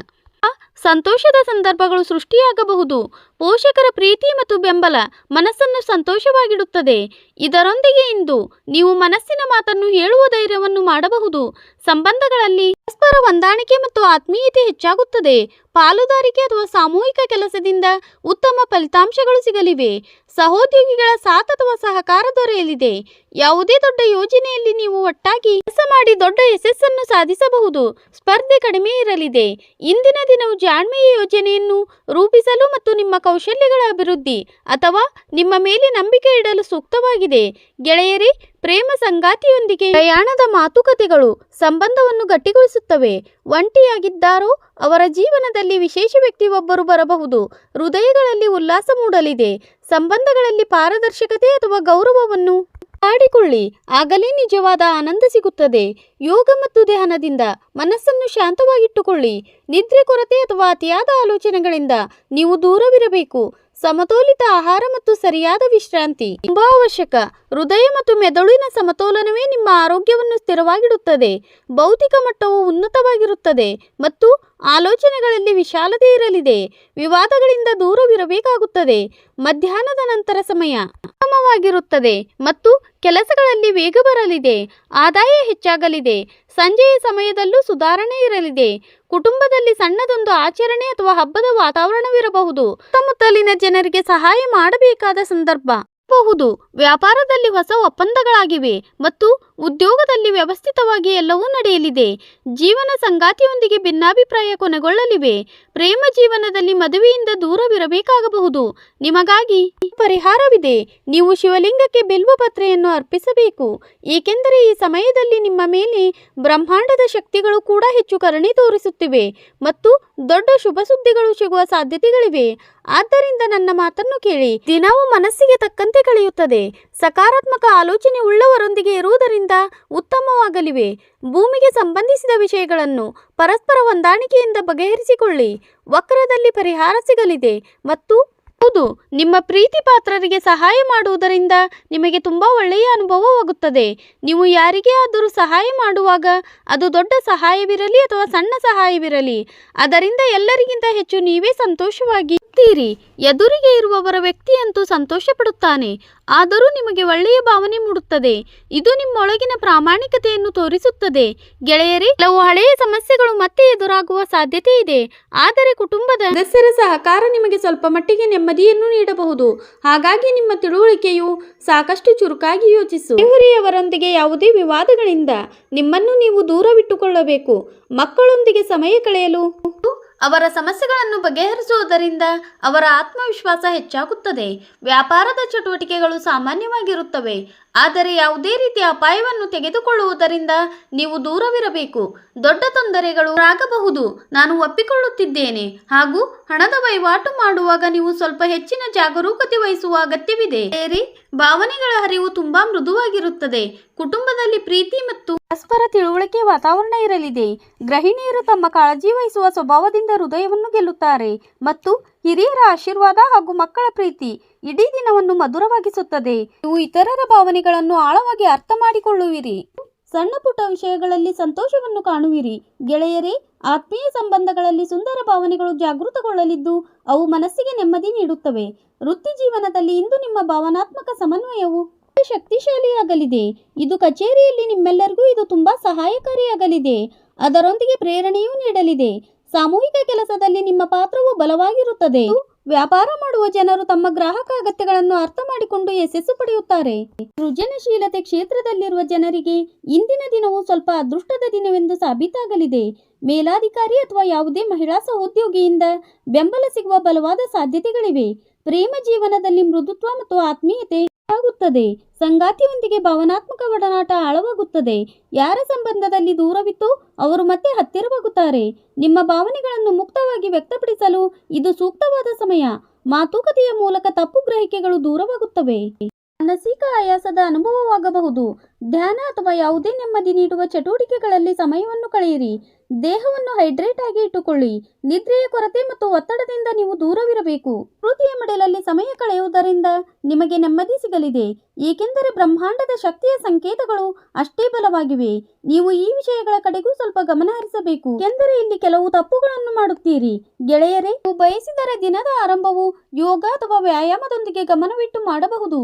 ಸಂತೋಷದ ಸಂದರ್ಭಗಳು ಸೃಷ್ಟಿಯಾಗಬಹುದು. ಪೋಷಕರ ಪ್ರೀತಿ ಮತ್ತು ಬೆಂಬಲ ಮನಸ್ಸನ್ನು ಸಂತೋಷವಾಗಿಡುತ್ತದೆ. ಇದರೊಂದಿಗೆ ಇಂದು ನೀವು ಮನಸ್ಸಿನ ಮಾತನ್ನು ಹೇಳುವ ಧೈರ್ಯವನ್ನು ಮಾಡಬಹುದು. ಸಂಬಂಧಗಳಲ್ಲಿ ಪರಸ್ಪರ ಹೊಂದಾಣಿಕೆ ಮತ್ತು ಆತ್ಮೀಯತೆ ಹೆಚ್ಚಾಗುತ್ತದೆ. ಪಾಲುದಾರಿಕೆ ಅಥವಾ ಸಾಮೂಹಿಕ ಕೆಲಸದಿಂದ ಉತ್ತಮ ಫಲಿತಾಂಶಗಳು ಸಿಗಲಿವೆ. ಸಹೋದ್ಯೋಗಿಗಳ ಸಾಥ್ ಅಥವಾ ಸಹಕಾರ ದೊರೆಯಲಿದೆ. ಯಾವುದೇ ದೊಡ್ಡ ಯೋಜನೆಯಲ್ಲಿ ನೀವು ಒಟ್ಟಾಗಿ ಕೆಲಸ ಮಾಡಿ ದೊಡ್ಡ ಯಶಸ್ಸನ್ನು ಸಾಧಿಸಬಹುದು. ಸ್ಪರ್ಧೆ ಕಡಿಮೆ ಇರಲಿದೆ. ಇಂದಿನ ದಿನವು ಜಾಣ್ಮೆಯ ಯೋಜನೆಯನ್ನು ರೂಪಿಸಲು ಮತ್ತು ನಿಮ್ಮ ಕೌಶಲ್ಯಗಳ ಅಭಿವೃದ್ಧಿ ಅಥವಾ ನಿಮ್ಮ ಮೇಲೆ ನಂಬಿಕೆ ಇಡಲು ಸೂಕ್ತವಾಗಿದೆ. ಗೆಳೆಯರೇ, ಪ್ರೇಮ ಸಂಗಾತಿಯೊಂದಿಗೆ ಪ್ರಯಾಣದ ಮಾತುಕತೆಗಳು ಸಂಬಂಧವನ್ನು ಗಟ್ಟಿಗೊಳಿಸುತ್ತವೆ. ಒಂಟಿಯಾಗಿದ್ದಾರೋ ಅವರ ಜೀವನದಲ್ಲಿ ವಿಶೇಷ ವ್ಯಕ್ತಿ ಒಬ್ಬರು ಬರಬಹುದು. ಹೃದಯಗಳಲ್ಲಿ ಉಲ್ಲಾಸ ಮೂಡಲಿದೆ. ಸಂಬಂಧಗಳಲ್ಲಿ ಪಾರದರ್ಶಕತೆ ಅಥವಾ ಗೌರವವನ್ನು ಕಾಡಿಕೊಳ್ಳಿ, ಆಗಲೇ ನಿಜವಾದ ಆನಂದ ಸಿಗುತ್ತದೆ. ಯೋಗ ಮತ್ತು ಧ್ಯಾನದಿಂದ ಮನಸ್ಸನ್ನು ಶಾಂತವಾಗಿಟ್ಟುಕೊಳ್ಳಿ. ನಿದ್ರೆ ಕೊರತೆ ಅಥವಾ ಅತಿಯಾದ ಆಲೋಚನೆಗಳಿಂದ ನೀವು ದೂರವಿರಬೇಕು. ಸಮತೋಲಿತ ಆಹಾರ ಮತ್ತು ಸರಿಯಾದ ವಿಶ್ರಾಂತಿ ತುಂಬಾ ಅವಶ್ಯಕ. ಹೃದಯ ಮತ್ತು ಮೆದುಳಿನ ಸಮತೋಲನವೇ ನಿಮ್ಮ ಆರೋಗ್ಯವನ್ನು ಸ್ಥಿರವಾಗಿಡುತ್ತದೆ. ಭೌತಿಕ ಮಟ್ಟವು ಉನ್ನತವಾಗಿರುತ್ತದೆ ಮತ್ತು ಆಲೋಚನೆಗಳಲ್ಲಿ ವಿಶಾಲತೆ ಇರಲಿದೆ. ವಿವಾದಗಳಿಂದ ದೂರವಿರಬೇಕಾಗುತ್ತದೆ. ಮಧ್ಯಾಹ್ನದ ನಂತರ ಸಮಯ ಉತ್ತಮವಾಗಿರುತ್ತದೆ ಮತ್ತು ಕೆಲಸಗಳಲ್ಲಿ ವೇಗ ಬರಲಿದೆ. ಆದಾಯ ಹೆಚ್ಚಾಗಲಿದೆ. ಸಂಜೆಯ ಸಮಯದಲ್ಲೂ ಸುಧಾರಣೆ ಇರಲಿದೆ. ಕುಟುಂಬದಲ್ಲಿ ಸಣ್ಣದೊಂದು ಆಚರಣೆ ಅಥವಾ ಹಬ್ಬದ ವಾತಾವರಣವಿರಬಹುದು. ಸುತ್ತಮುತ್ತಲಿನ ಜನರಿಗೆ ಸಹಾಯ ಮಾಡಬೇಕಾದ ಸಂದರ್ಭ ಬಹುದು. ವ್ಯಾಪಾರದಲ್ಲಿ ಹೊಸ ಒಪ್ಪಂದಗಳಾಗಿವೆ ಮತ್ತು ಉದ್ಯೋಗದಲ್ಲಿ ವ್ಯವಸ್ಥಿತವಾಗಿ ಎಲ್ಲವೂ ನಡೆಯಲಿದೆ. ಜೀವನ ಸಂಗಾತಿಯೊಂದಿಗೆ ಭಿನ್ನಾಭಿಪ್ರಾಯ ಕೊನೆಗೊಳ್ಳಲಿವೆ. ಪ್ರೇಮ ಜೀವನದಲ್ಲಿ ಮದುವೆಯಿಂದ ದೂರವಿರಬೇಕಾಗಬಹುದು. ನಿಮಗಾಗಿ ಪರಿಹಾರವಿದೆ. ನೀವು ಶಿವಲಿಂಗಕ್ಕೆ ಬಿಲ್ವಪತ್ರೆಯನ್ನು ಅರ್ಪಿಸಬೇಕು, ಏಕೆಂದರೆ ಈ ಸಮಯದಲ್ಲಿ ನಿಮ್ಮ ಮೇಲೆ ಬ್ರಹ್ಮಾಂಡದ ಶಕ್ತಿಗಳು ಕೂಡ ಹೆಚ್ಚು ಕರುಣೆ ತೋರಿಸುತ್ತಿವೆ ಮತ್ತು ದೊಡ್ಡ ಶುಭ ಸುದ್ದಿಗಳು ಸಿಗುವ ಸಾಧ್ಯತೆಗಳಿವೆ. ಆದ್ದರಿಂದ ನನ್ನ ಮಾತನ್ನು ಕೇಳಿ. ದಿನವೂ ಮನಸ್ಸಿಗೆ ತಕ್ಕಂತೆ ಕಳೆಯುತ್ತದೆ. ಸಕಾರಾತ್ಮಕ ಆಲೋಚನೆ ಉಳ್ಳವರೊಂದಿಗೆ ಇರುವುದರಿಂದ ಉತ್ತಮವಾಗಲಿವೆ. ಭೂಮಿಗೆ ಸಂಬಂಧಿಸಿದ ವಿಷಯಗಳನ್ನು ಪರಸ್ಪರ ಹೊಂದಾಣಿಕೆಯಿಂದ ಬಗೆಹರಿಸಿಕೊಳ್ಳಿ. ವಕ್ರದಲ್ಲಿ ಪರಿಹಾರ ಸಿಗಲಿದೆ ಮತ್ತು ಹೌದು, ನಿಮ್ಮ ಪ್ರೀತಿ ಪಾತ್ರರಿಗೆ ಸಹಾಯ ಮಾಡುವುದರಿಂದ ನಿಮಗೆ ತುಂಬ ಒಳ್ಳೆಯ ಅನುಭವವಾಗುತ್ತದೆ. ನೀವು ಯಾರಿಗೇ ಆದರೂ ಸಹಾಯ ಮಾಡುವಾಗ ಅದು ದೊಡ್ಡ ಸಹಾಯವಿರಲಿ ಅಥವಾ ಸಣ್ಣ ಸಹಾಯವಿರಲಿ, ಅದರಿಂದ ಎಲ್ಲರಿಗಿಂತ ಹೆಚ್ಚು ನೀವೇ ಸಂತೋಷವಾಗಿ ಇರ್ತೀರಿ. ಎದುರಿಗೆ ಇರುವವರ ವ್ಯಕ್ತಿಯಂತೂ ಸಂತೋಷ ಪಡುತ್ತಾನೆ, ಆದರೂ ನಿಮಗೆ ಒಳ್ಳೆಯ ಭಾವನೆ ಮೂಡುತ್ತದೆ. ಇದು ನಿಮ್ಮೊಳಗಿನ ಪ್ರಾಮಾಣಿಕತೆಯನ್ನು ತೋರಿಸುತ್ತದೆ. ಗೆಳೆಯರೇ, ಕೆಲವು ಹಳೆಯ ಸಮಸ್ಯೆಗಳು ಮತ್ತೆ ಎದುರಾಗುವ ಸಾಧ್ಯತೆ ಇದೆ, ಆದರೆ ಕುಟುಂಬದ ಸದಸ್ಯರ ಸಹಕಾರ ನಿಮಗೆ ಸ್ವಲ್ಪ ಮಟ್ಟಿಗೆ ನೆಮ್ಮದಿಯನ್ನು ನೀಡಬಹುದು. ಹಾಗಾಗಿ ನಿಮ್ಮ ತಿಳುವಳಿಕೆಯು ಸಾಕಷ್ಟು ಚುರುಕಾಗಿ ಯೋಚಿಸು. ನೆರೆಹೊರೆಯವರೊಂದಿಗೆ ಯಾವುದೇ ವಿವಾದಗಳಿಂದ ನಿಮ್ಮನ್ನು ನೀವು ದೂರವಿಟ್ಟುಕೊಳ್ಳಬೇಕು. ಮಕ್ಕಳೊಂದಿಗೆ ಸಮಯ ಕಳೆಯಲು ಅವರ ಸಮಸ್ಯೆಗಳನ್ನು ಬಗೆಹರಿಸುವುದರಿಂದ ಅವರ ಆತ್ಮವಿಶ್ವಾಸ ಹೆಚ್ಚಾಗುತ್ತದೆ. ವ್ಯಾಪಾರದ ಚಟುವಟಿಕೆಗಳು ಸಾಮಾನ್ಯವಾಗಿರುತ್ತವೆ, ಆದರೆ ಯಾವುದೇ ರೀತಿಯ ಅಪಾಯವನ್ನು ತೆಗೆದುಕೊಳ್ಳುವುದರಿಂದ ನೀವು ದೂರವಿರಬೇಕು. ದೊಡ್ಡ ತೊಂದರೆಗಳು ಆಗಬಹುದು, ನಾನು ಒಪ್ಪಿಕೊಳ್ಳುತ್ತಿದ್ದೇನೆ. ಹಾಗೂ ಹಣದ ವಹಿವಾಟು ಮಾಡುವಾಗ ನೀವು ಸ್ವಲ್ಪ ಹೆಚ್ಚಿನ ಜಾಗರೂಕತೆ ವಹಿಸುವ ಅಗತ್ಯವಿದೆ. ಭಾವನೆಗಳ ಹರಿವು ತುಂಬಾ ಮೃದುವಾಗಿರುತ್ತದೆ. ಕುಟುಂಬದಲ್ಲಿ ಪ್ರೀತಿ ಮತ್ತು ಪರಸ್ಪರ ತಿಳುವಳಿಕೆ ವಾತಾವರಣ ಇರಲಿದೆ. ಗೃಹಿಣಿಯರು ತಮ್ಮ ಕಾಳಜಿ ವಹಿಸುವ ಸ್ವಭಾವದಿಂದ ಹೃದಯವನ್ನು ಗೆಲ್ಲುತ್ತಾರೆ ಮತ್ತು ಹಿರಿಯರ ಆಶೀರ್ವಾದ ಹಾಗೂ ಮಕ್ಕಳ ಪ್ರೀತಿ ಇಡೀ ದಿನವನ್ನು ಮಧುರವಾಗಿಸುತ್ತದೆ. ನೀವು ಇತರರ ಭಾವನೆಗಳನ್ನು ಆಳವಾಗಿ ಅರ್ಥ ಮಾಡಿಕೊಳ್ಳುವಿರಿ. ಸಣ್ಣ ಪುಟ್ಟ ವಿಷಯಗಳಲ್ಲಿ ಸಂತೋಷವನ್ನು ಕಾಣುವಿರಿ. ಗೆಳೆಯರೇ, ಆತ್ಮೀಯ ಸಂಬಂಧಗಳಲ್ಲಿ ಸುಂದರ ಭಾವನೆಗಳು ಜಾಗೃತಗೊಳ್ಳಲಿದ್ದು ಅವು ಮನಸ್ಸಿಗೆ ನೆಮ್ಮದಿ ನೀಡುತ್ತವೆ. ವೃತ್ತಿ ಜೀವನದಲ್ಲಿ ಇಂದು ನಿಮ್ಮ ಭಾವನಾತ್ಮಕ ಸಮನ್ವಯವು ಶಕ್ತಿಶಾಲಿಯಾಗಲಿದೆ. ಇದು ಕಚೇರಿಯಲ್ಲಿ ನಿಮ್ಮೆಲ್ಲರಿಗೂ ಇದು ತುಂಬಾ ಸಹಾಯಕಾರಿಯಾಗಲಿದೆ. ಅದರೊಂದಿಗೆ ಪ್ರೇರಣೆಯೂ ನೀಡಲಿದೆ. ಸಾಮೂಹಿಕ ಕೆಲಸದಲ್ಲಿ ನಿಮ್ಮ ಪಾತ್ರವು ಬಲವಾಗಿರುತ್ತದೆ. ವ್ಯಾಪಾರ ಮಾಡುವ ಜನರು ತಮ್ಮ ಗ್ರಾಹಕ ಅಗತ್ಯಗಳನ್ನು ಅರ್ಥ ಮಾಡಿಕೊಂಡು ಯಶಸ್ಸು ಪಡೆಯುತ್ತಾರೆ. ಸೃಜನಶೀಲತೆ ಕ್ಷೇತ್ರದಲ್ಲಿರುವ ಜನರಿಗೆ ಇಂದಿನ ದಿನವು ಸ್ವಲ್ಪ ಅದೃಷ್ಟದ ದಿನವೆಂದು ಸಾಬೀತಾಗಲಿದೆ. ಮೇಲಾಧಿಕಾರಿ ಅಥವಾ ಯಾವುದೇ ಮಹಿಳಾ ಸಹೋದ್ಯೋಗಿಯಿಂದ ಬೆಂಬಲ ಸಿಗುವ ಬಲವಾದ ಸಾಧ್ಯತೆಗಳಿವೆ. ಪ್ರೇಮ ಜೀವನದಲ್ಲಿ ಮೃದುತ್ವ ಮತ್ತು ಆತ್ಮೀಯತೆ ಆಗುತ್ತದೆ. ಸಂಗಾತಿಯೊಂದಿಗೆ ಭಾವನಾತ್ಮಕ ಒಡನಾಟ ಆಳವಾಗುತ್ತದೆ. ಯಾರ ಸಂಬಂಧದಲ್ಲಿ ದೂರವಿತ್ತು ಅವರು ಮತ್ತೆ ಹತ್ತಿರವಾಗುತ್ತಾರೆ. ನಿಮ್ಮ ಭಾವನೆಗಳನ್ನು ಮುಕ್ತವಾಗಿ ವ್ಯಕ್ತಪಡಿಸಲು ಇದು ಸೂಕ್ತವಾದ ಸಮಯ. ಮಾತುಕತೆಯ ಮೂಲಕ ತಪ್ಪು ಗ್ರಹಿಕೆಗಳು ದೂರವಾಗುತ್ತವೆ. ಮಾನಸಿಕ ಆಯಾಸದ ಅನುಭವವಾಗಬಹುದು. ಧ್ಯಾನ ಅಥವಾ ಯಾವುದೇ ನೆಮ್ಮದಿ ನೀಡುವ ಚಟುವಟಿಕೆಗಳಲ್ಲಿ ಸಮಯವನ್ನು ಕಳೆಯಿರಿ. ದೇಹವನ್ನು ಹೈಡ್ರೇಟ್ ಆಗಿ ಇಟ್ಟುಕೊಳ್ಳಿ. ನಿದ್ರೆಯ ಕೊರತೆ ಮತ್ತು ಒತ್ತಡದಿಂದ ನೀವು ದೂರವಿರಬೇಕು. ಪ್ರಕೃತಿಯ ಮಡಿಲಲ್ಲಿ ಸಮಯ ಕಳೆಯುವುದರಿಂದ ನಿಮಗೆ ನೆಮ್ಮದಿ ಸಿಗಲಿದೆ, ಏಕೆಂದರೆ ಬ್ರಹ್ಮಾಂಡದ ಶಕ್ತಿಯ ಸಂಕೇತಗಳು ಅಷ್ಟೇ ಬಲವಾಗಿವೆ. ನೀವು ಈ ವಿಷಯಗಳ ಕಡೆಗೂ ಸ್ವಲ್ಪ ಗಮನ ಹರಿಸಬೇಕು, ಏಕೆಂದರೆ ಇಲ್ಲಿ ಕೆಲವು ತಪ್ಪುಗಳನ್ನು ಮಾಡುತ್ತೀರಿ. ಗೆಳೆಯರೇ, ನೀವು ಬಯಸಿದರೆ ದಿನದ ಆರಂಭವು ಯೋಗ ಅಥವಾ ವ್ಯಾಯಾಮದೊಂದಿಗೆ ಗಮನವಿಟ್ಟು ಮಾಡಬಹುದು,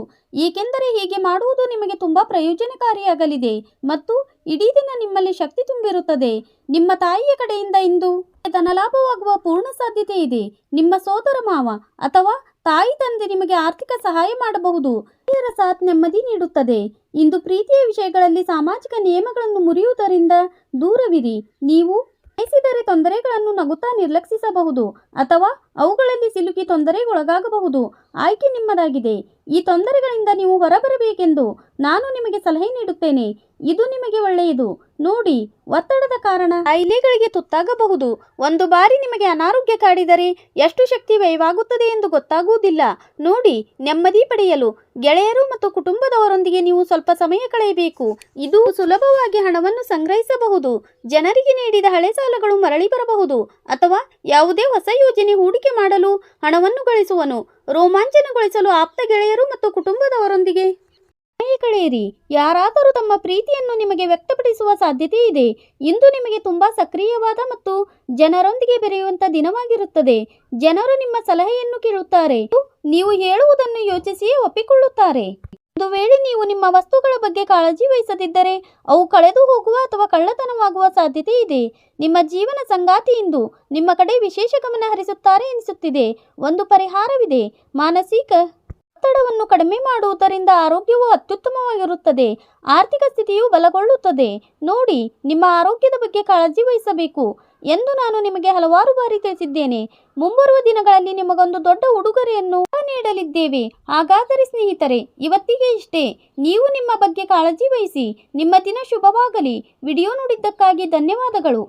ಏಕೆಂದರೆ ಹೀಗೆ ಮಾಡುವುದು ನಿಮಗೆ ತುಂಬಾ ಪ್ರಯೋಜನಕಾರಿಯಾಗಲಿದೆ ಮತ್ತು ಇಡೀ ದಿನ ನಿಮ್ಮಲ್ಲಿ ಶಕ್ತಿ ತುಂಬಿರುತ್ತದೆ. ನಿಮ್ಮ ತಾಯಿಯ ಕಡೆಯಿಂದ ಇಂದು ಧನಲಾಭವಾಗುವ ಪೂರ್ಣ ಸಾಧ್ಯತೆ ಇದೆ. ನಿಮ್ಮ ಸೋದರ ಮಾವ ಅಥವಾ ತಾಯಿ ತಂದೆ ನಿಮಗೆ ಆರ್ಥಿಕ ಸಹಾಯ ಮಾಡಬಹುದು. ಹಿರಿಯರ ಸಾಥ್ ನೆಮ್ಮದಿ ನೀಡುತ್ತದೆ. ಇಂದು ಪ್ರೀತಿಯ ವಿಷಯಗಳಲ್ಲಿ ಸಾಮಾಜಿಕ ನಿಯಮಗಳನ್ನು ಮುರಿಯುವುದರಿಂದ ದೂರವಿರಿ. ನೀವು ಬಯಸಿದರೆ ತೊಂದರೆಗಳನ್ನು ನಗುತ್ತಾ ನಿರ್ಲಕ್ಷಿಸಬಹುದು ಅಥವಾ ಅವುಗಳಲ್ಲಿ ಸಿಲುಕಿ ತೊಂದರೆಗೊಳಗಾಗಬಹುದು. ಆಯ್ಕೆ ನಿಮ್ಮದಾಗಿದೆ. ಈ ತೊಂದರೆಗಳಿಂದ ನೀವು ಹೊರಬರಬೇಕೆಂದು ನಾನು ನಿಮಗೆ ಸಲಹೆ ನೀಡುತ್ತೇನೆ. ಇದು ನಿಮಗೆ ಒಳ್ಳೆಯದು. ನೋಡಿ, ಒತ್ತಡದ ಕಾರಣ ಕಾಯಿಲೆಗಳಿಗೆ ತುತ್ತಾಗಬಹುದು. ಒಂದು ಬಾರಿ ನಿಮಗೆ ಅನಾರೋಗ್ಯ ಕಾಡಿದರೆ ಎಷ್ಟು ಶಕ್ತಿ ವ್ಯಯವಾಗುತ್ತದೆ ಎಂದು ಗೊತ್ತಾಗುವುದಿಲ್ಲ. ನೋಡಿ, ನೆಮ್ಮದಿ ಪಡೆಯಲು ಗೆಳೆಯರು ಮತ್ತು ಕುಟುಂಬದವರೊಂದಿಗೆ ನೀವು ಸ್ವಲ್ಪ ಸಮಯ ಕಳೆಯಬೇಕು. ಇದು ಸುಲಭವಾಗಿ ಹಣವನ್ನು ಸಂಗ್ರಹಿಸಬಹುದು. ಜನರಿಗೆ ನೀಡಿದ ಹಳೆ ಸಾಲಗಳು ಮರಳಿ ಬರಬಹುದು ಅಥವಾ ಯಾವುದೇ ಹೊಸ ಯೋಜನೆ ಹೂಡಿಕೆ ಮಾಡಲು ಹಣವನ್ನು ಗಳಿಸುವನು. ರೋಮಾಂಚನಗೊಳಿಸಲು ಆಪ್ತ ಗೆಳೆಯರು ಮತ್ತು ಕುಟುಂಬದವರೊಂದಿಗೆ ಸಮಯ ಕಳೆಯಿರಿ. ಯಾರಾದರೂ ತಮ್ಮ ಪ್ರೀತಿಯನ್ನು ನಿಮಗೆ ವ್ಯಕ್ತಪಡಿಸುವ ಸಾಧ್ಯತೆ ಇದೆ. ಇಂದು ನಿಮಗೆ ತುಂಬಾ ಸಕ್ರಿಯವಾದ ಮತ್ತು ಜನರೊಂದಿಗೆ ಬೆರೆಯುವಂತ ದಿನವಾಗಿರುತ್ತದೆ. ಜನರು ನಿಮ್ಮ ಸಲಹೆಯನ್ನು ಕೇಳುತ್ತಾರೆ. ನೀವು ಹೇಳುವುದನ್ನು ಯೋಚಿಸಿಯೇ ಒಪ್ಪಿಕೊಳ್ಳುತ್ತಾರೆ. ಒಂದು ವೇಳೆ ನೀವು ನಿಮ್ಮ ವಸ್ತುಗಳ ಬಗ್ಗೆ ಕಾಳಜಿ ವಹಿಸದಿದ್ದರೆ ಅವು ಕಳೆದು ಹೋಗುವ ಅಥವಾ ಕಳ್ಳತನವಾಗುವ ಸಾಧ್ಯತೆ ಇದೆ. ನಿಮ್ಮ ಜೀವನ ಸಂಗಾತಿ ಇಂದು ನಿಮ್ಮ ಕಡೆ ವಿಶೇಷ ಗಮನ ಹರಿಸುತ್ತಾರೆ ಎನಿಸುತ್ತಿದೆ. ಒಂದು ಪರಿಹಾರವಿದೆ. ಮಾನಸಿಕ ಒತ್ತಡವನ್ನು ಕಡಿಮೆ ಮಾಡುವುದರಿಂದ ಆರೋಗ್ಯವು ಅತ್ಯುತ್ತಮವಾಗಿರುತ್ತದೆ. ಆರ್ಥಿಕ ಸ್ಥಿತಿಯು ಬಲಗೊಳ್ಳುತ್ತದೆ. ನೋಡಿ, ನಿಮ್ಮ ಆರೋಗ್ಯದ ಬಗ್ಗೆ ಕಾಳಜಿ ವಹಿಸಬೇಕು ಎಂದು ನಾನು ನಿಮಗೆ ಹಲವಾರು ಬಾರಿ ತಿಳಿಸಿದ್ದೇನೆ. ಮುಂಬರುವ ದಿನಗಳಲ್ಲಿ ನಿಮಗೊಂದು ದೊಡ್ಡ ಉಡುಗೊರೆಯನ್ನು ನೀಡಲಿದ್ದೇವೆ. ಹಾಗಾದರೆ ಸ್ನೇಹಿತರೆ, ಇವತ್ತಿಗೆ ಇಷ್ಟೇ. ನೀವು ನಿಮ್ಮ ಬಗ್ಗೆ ಕಾಳಜಿ ವಹಿಸಿ. ನಿಮ್ಮ ದಿನ ಶುಭವಾಗಲಿ. ವಿಡಿಯೋ ನೋಡಿದ್ದಕ್ಕಾಗಿ ಧನ್ಯವಾದಗಳು.